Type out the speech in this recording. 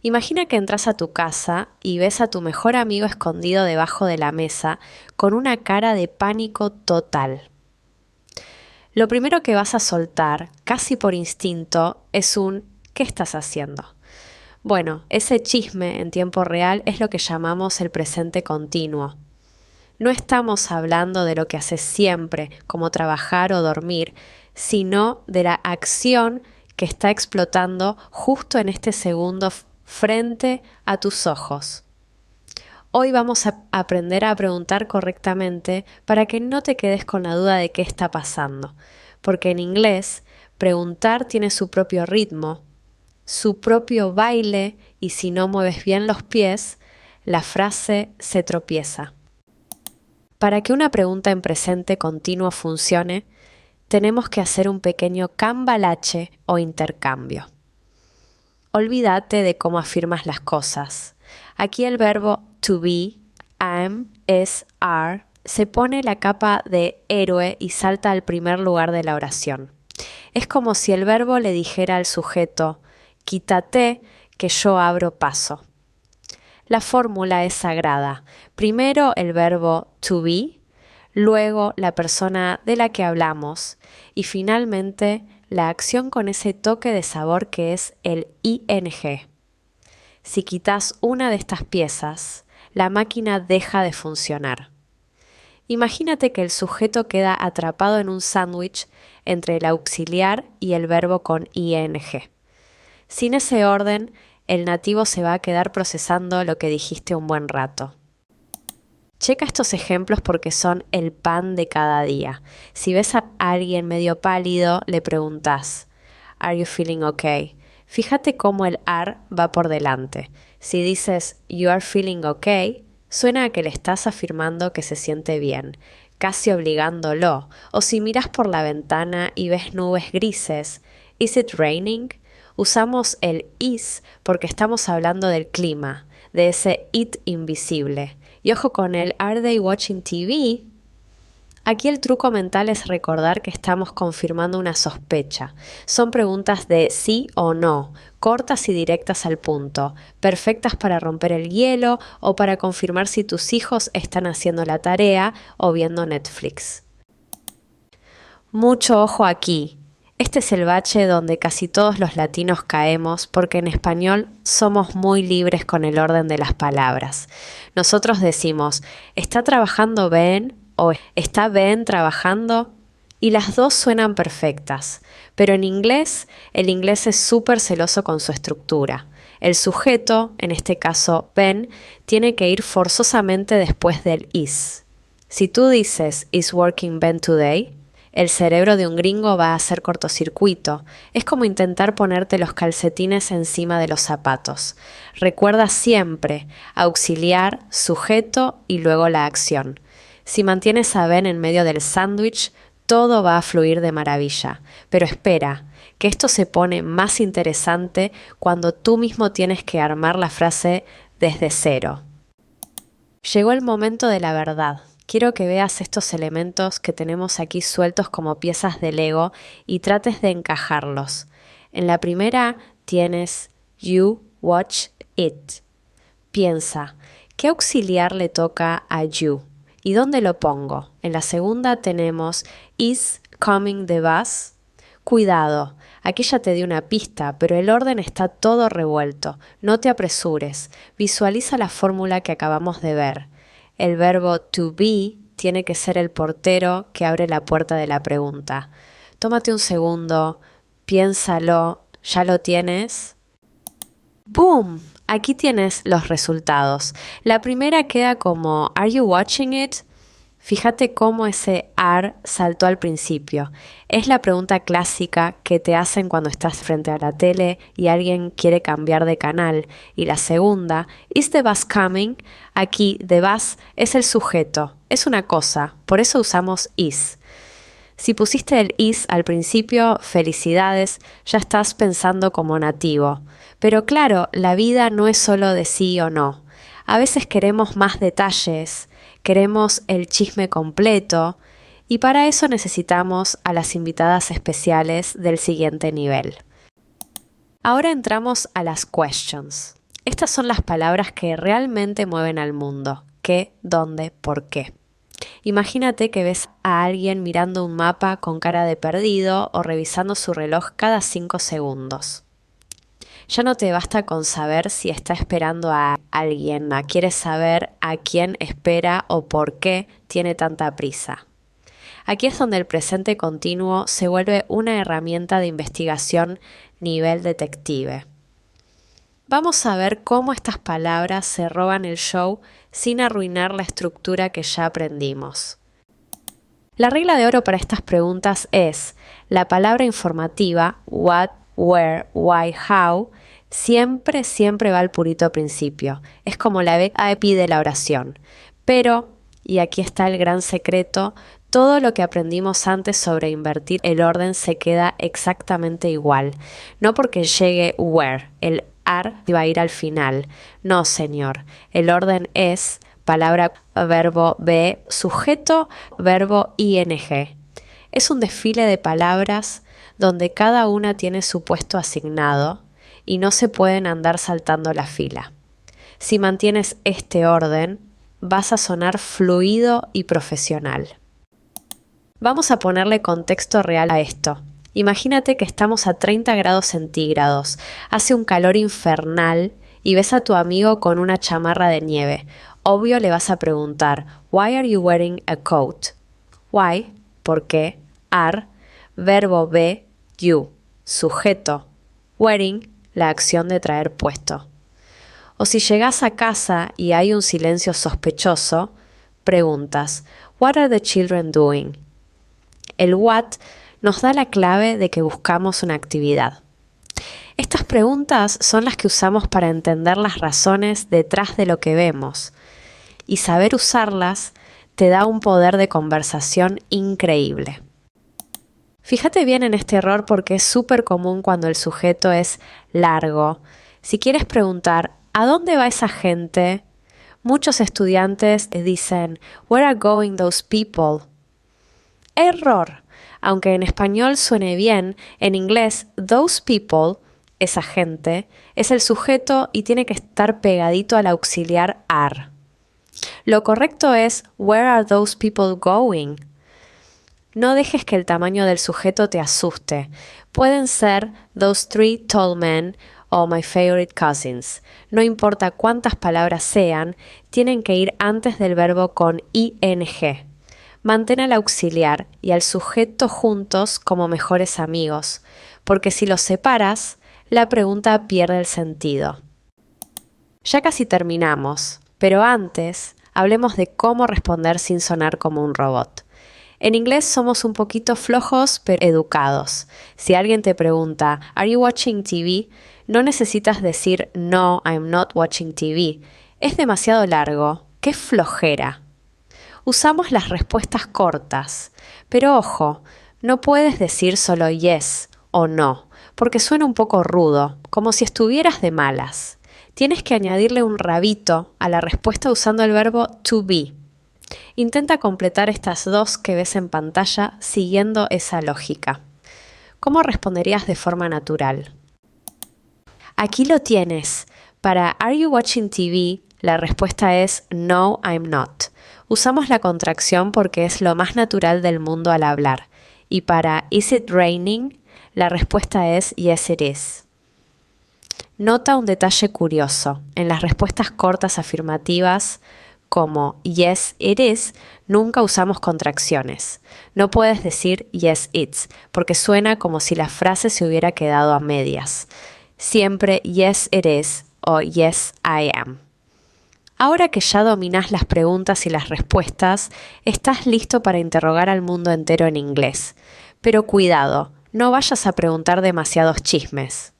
Imagina que entras a tu casa y ves a tu mejor amigo escondido debajo de la mesa con una cara de pánico total. Lo primero que vas a soltar, casi por instinto, es un ¿qué estás haciendo? Bueno, ese chisme en tiempo real es lo que llamamos el presente continuo. No estamos hablando de lo que haces siempre, como trabajar o dormir, sino de la acción que está explotando justo en este segundo frente a tus ojos. Hoy vamos a aprender a preguntar correctamente para que no te quedes con la duda de qué está pasando, porque en inglés preguntar tiene su propio ritmo, su propio baile y si no mueves bien los pies, la frase se tropieza. Para que una pregunta en presente continuo funcione, tenemos que hacer un pequeño cambalache o intercambio. Olvídate de cómo afirmas las cosas. Aquí el verbo to be, am, is, are, se pone la capa de héroe y salta al primer lugar de la oración. Es como si el verbo le dijera al sujeto, quítate que yo abro paso. La fórmula es sagrada. Primero el verbo to be, luego la persona de la que hablamos y finalmente la acción con ese toque de sabor que es el ing. Si quitas una de estas piezas, la máquina deja de funcionar. Imagínate que el sujeto queda atrapado en un sándwich entre el auxiliar y el verbo con ing. Sin ese orden, el nativo se va a quedar procesando lo que dijiste un buen rato. Checa estos ejemplos porque son el pan de cada día. Si ves a alguien medio pálido, le preguntas, ¿Are you feeling okay? Fíjate cómo el are va por delante. Si dices, You are feeling okay, suena a que le estás afirmando que se siente bien, casi obligándolo. O si miras por la ventana y ves nubes grises, ¿Is it raining? Usamos el is porque estamos hablando del clima, de ese it invisible. Y ojo con el Are they watching TV? Aquí el truco mental es recordar que estamos confirmando una sospecha. Son preguntas de sí o no, cortas y directas al punto, perfectas para romper el hielo o para confirmar si tus hijos están haciendo la tarea o viendo Netflix. Mucho ojo aquí. Este es el bache donde casi todos los latinos caemos porque en español somos muy libres con el orden de las palabras. Nosotros decimos, ¿está trabajando Ben? O ¿está Ben trabajando? Y las dos suenan perfectas. Pero en inglés, el inglés es súper celoso con su estructura. El sujeto, en este caso Ben, tiene que ir forzosamente después del is. Si tú dices, ¿Is working Ben today?, el cerebro de un gringo va a hacer cortocircuito. Es como intentar ponerte los calcetines encima de los zapatos. Recuerda siempre auxiliar, sujeto y luego la acción. Si mantienes a Ben en medio del sándwich, todo va a fluir de maravilla. Pero espera, que esto se pone más interesante cuando tú mismo tienes que armar la frase desde cero. Llegó el momento de la verdad. Quiero que veas estos elementos que tenemos aquí sueltos como piezas de Lego y trates de encajarlos. En la primera tienes you watch it. Piensa, ¿qué auxiliar le toca a you? ¿Y dónde lo pongo? En la segunda tenemos is coming the bus. Cuidado, aquí ya te di una pista, pero el orden está todo revuelto. No te apresures. Visualiza la fórmula que acabamos de ver. El verbo to be tiene que ser el portero que abre la puerta de la pregunta. Tómate un segundo, piénsalo, ¿ya lo tienes? ¡Boom! Aquí tienes los resultados. La primera queda como ¿Are you watching it? Fíjate cómo ese are saltó al principio. Es la pregunta clásica que te hacen cuando estás frente a la tele y alguien quiere cambiar de canal. Y la segunda, ¿Is the bus coming? Aquí, the bus es el sujeto, es una cosa, por eso usamos is. Si pusiste el is al principio, felicidades, ya estás pensando como nativo. Pero claro, la vida no es solo de sí o no. A veces queremos más detalles, queremos el chisme completo y para eso necesitamos a las invitadas especiales del siguiente nivel. Ahora entramos a las questions. Estas son las palabras que realmente mueven al mundo. ¿Qué? ¿Dónde? ¿Por qué? Imagínate que ves a alguien mirando un mapa con cara de perdido o revisando su reloj cada 5 segundos. Ya no te basta con saber si está esperando a alguien, quieres saber a quién espera o por qué tiene tanta prisa. Aquí es donde el presente continuo se vuelve una herramienta de investigación nivel detective. Vamos a ver cómo estas palabras se roban el show sin arruinar la estructura que ya aprendimos. La regla de oro para estas preguntas es: la palabra informativa, what, where, why, how, siempre va al purito principio. Es como la VIP de la oración. Pero, y aquí está el gran secreto, todo lo que aprendimos antes sobre invertir el orden se queda exactamente igual. No porque llegue where, el ar va a ir al final. No, señor. El orden es palabra, verbo be, sujeto, verbo ing. Es un desfile de palabras donde cada una tiene su puesto asignado y no se pueden andar saltando la fila. Si mantienes este orden, vas a sonar fluido y profesional. Vamos a ponerle contexto real a esto. Imagínate que estamos a 30 grados centígrados, hace un calor infernal y ves a tu amigo con una chamarra de nieve. Obvio le vas a preguntar, "Why are you wearing a coat?" Why, ¿por qué? Are, verbo be, you, sujeto. Wearing, la acción de traer puesto. O si llegas a casa y hay un silencio sospechoso, preguntas, "What are the children doing?" El what nos da la clave de que buscamos una actividad. Estas preguntas son las que usamos para entender las razones detrás de lo que vemos, y saber usarlas te da un poder de conversación increíble. Fíjate bien en este error porque es súper común cuando el sujeto es largo. Si quieres preguntar, ¿a dónde va esa gente? Muchos estudiantes dicen, "Where are going those people?" Error. Aunque en español suene bien, en inglés, those people, esa gente, es el sujeto y tiene que estar pegadito al auxiliar are. Lo correcto es, "Where are those people going?" No dejes que el tamaño del sujeto te asuste. Pueden ser those three tall men o my favorite cousins. No importa cuántas palabras sean, tienen que ir antes del verbo con ing. Mantén al auxiliar y al sujeto juntos como mejores amigos, porque si los separas, la pregunta pierde el sentido. Ya casi terminamos, pero antes hablemos de cómo responder sin sonar como un robot. En inglés somos un poquito flojos pero educados. Si alguien te pregunta, "Are you watching TV?", no necesitas decir, "No, I'm not watching TV". Es demasiado largo. ¡Qué flojera! Usamos las respuestas cortas, pero ojo, no puedes decir solo yes o no, porque suena un poco rudo, como si estuvieras de malas. Tienes que añadirle un rabito a la respuesta usando el verbo to be. Intenta completar estas dos que ves en pantalla siguiendo esa lógica. ¿Cómo responderías de forma natural? Aquí lo tienes. Para "Are you watching TV?", la respuesta es "No, I'm not". Usamos la contracción porque es lo más natural del mundo al hablar. Y para "Is it raining?", la respuesta es "Yes, it is". Nota un detalle curioso. En las respuestas cortas afirmativas, como "Yes, it is", nunca usamos contracciones. No puedes decir "Yes, it's", porque suena como si la frase se hubiera quedado a medias. Siempre "Yes, it is" o "Yes, I am". Ahora que ya dominás las preguntas y las respuestas, estás listo para interrogar al mundo entero en inglés. Pero cuidado, no vayas a preguntar demasiados chismes.